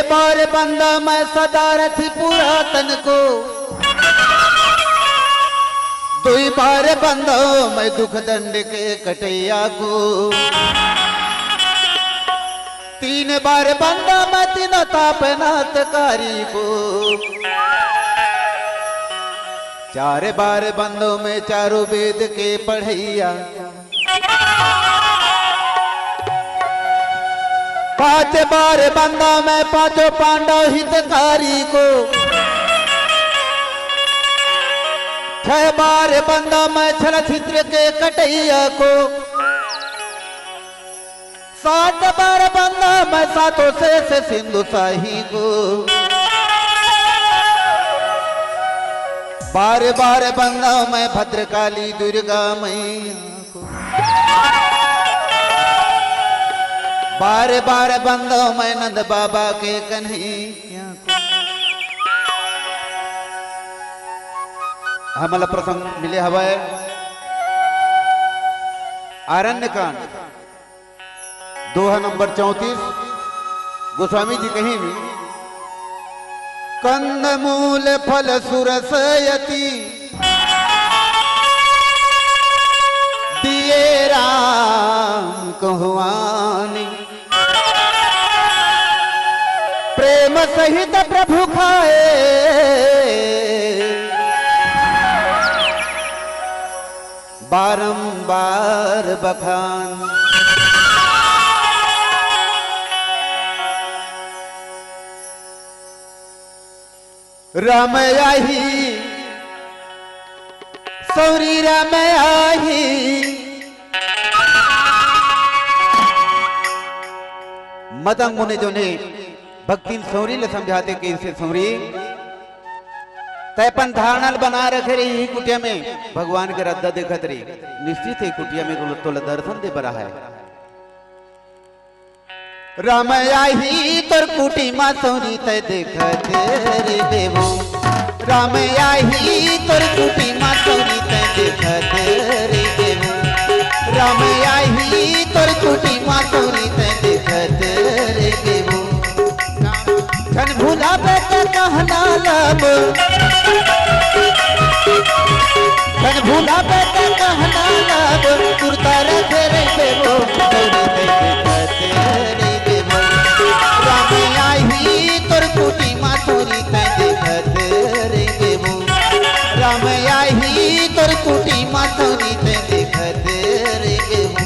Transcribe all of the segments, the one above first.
बार बंदा मैं सदा रथी पुरातन को, दुई बार बंदा मैं दुख दंड के कटैया को, तीन बार बंदा मैं तीनों तापनाथकारी को, चार बार बंदों में चारों वेद के पढ़ैया, पांच बार बंदा मैं पांचों पांडव हितकारी को, छह बार बंदा मैं छल छिद्र के कटैया को, सात बार बंदा मैं सातों से सिंधु शाही को, बार बार बंदा मैं भद्रकाली दुर्गा मैया को, बार बार बंदो मैं नंद बाबा के कन्हैया को। हमला प्रसंग मिले हवाए आरण्य कांड दोहा नंबर 34। गोस्वामी जी कहीं भी कंद मूल फल सुरसयति दिए राम कहुआनी, प्रेम सहित प्रभु खाए बारंबार बखान। राम आई सौरी राम आई, मदंग मुनि जो ने भक्ति सौरी ले समझाते कि इसे सौरी तैपन धारणल बना रखे रही ही कुटिया में भगवान के रद्दा देखत रही, निश्चित है कुटिया में तो दर्शन दे बरा है। राम आई तोर कुटी मा सौरी तय देखत रे देवो, राम आई तोर कुटी मा सौरी तय देखत रे देवो, राम आई तोर कुटी मा सौरी तय देखत रे देवो, धन भूला बेटा कहना लब, धन भूला बेटा कहना लब, तुरता रखे रे देवो सौरी तय देखत रे देवो, राम आई तोर कुटी मा सौरी तय देखत रे देवो, राम आई तोर कुटी मा सौरी तय देखत रे देवो।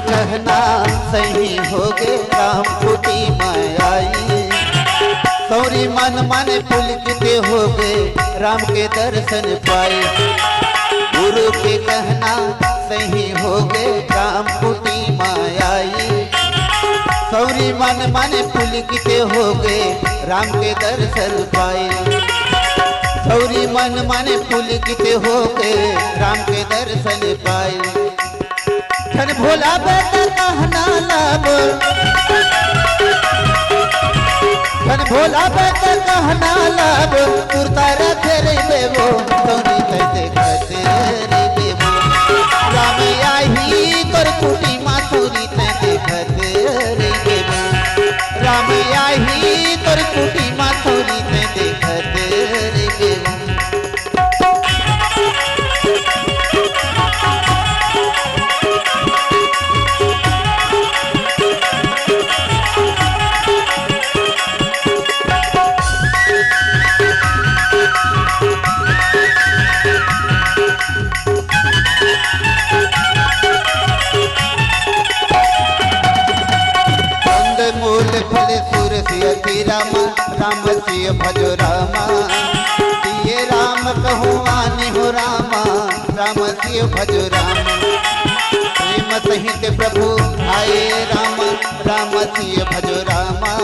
कहना सही हो गए राम कुटी में आई, सौरी मन मन पुलकित हो गए राम के दर्शन पाए, गुरु के कहना सही हो गए राम कुटी में आई, सौरी मन मन पुलकित हो गए राम के दर्शन पाए, सौरी मन मन पुलकित हो गए राम के दर्शन पाए, धन भोला बेटा कहना लब, धन भोला बेटा कहना लब, तुरता रखे रे देवो सौरी तय देखत रे देवो, राम आई तोर कुटी मा सौरी तय देखत रे देवो, राम आई तोर कुटी मा सौरी तय देखत रे देवो। राम राम सिय भजो रामा, दिए राम कहुआनी हो रामा, राम सिय भजो रामा, प्रेम सहित प्रभु आए राम, राम सिय भजो रामा,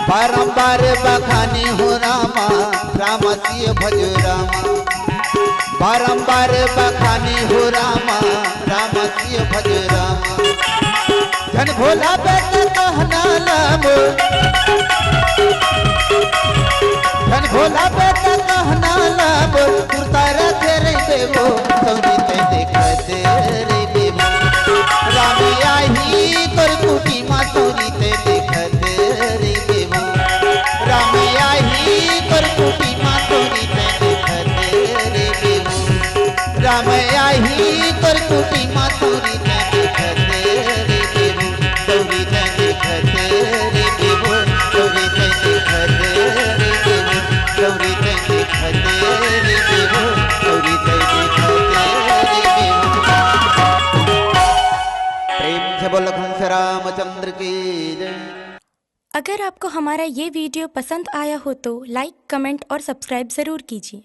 बारंबार बखानी हो रामा, राम सिय भजो रामा, बारंबार बखानी हो रामा राम सिय भज रामा धन भोला बेट कहना नाम धन भोला बेट कहना नाम कुर्ता रखे रे देवो सौरी ते देखते रे देवो राम आई तोर कुटी मा सौरी ते देखते रे देवो राम आई तोर कुटी मा सौरी ते देखते रे देवो राम आई तोर कुटी मा सौरी ते देखते रे देवो सौरी ते देखते रे देवो सौरी ते देखते रे देवो सौरी ते देखते रे देवो सौरी ते देखते रे देवो। प्रेम से बोल हंस रामचंद्र की जय। अगर आपको हमारा ये वीडियो पसंद आया हो तो लाइक, कमेंट और सब्सक्राइब ज़रूर कीजिए।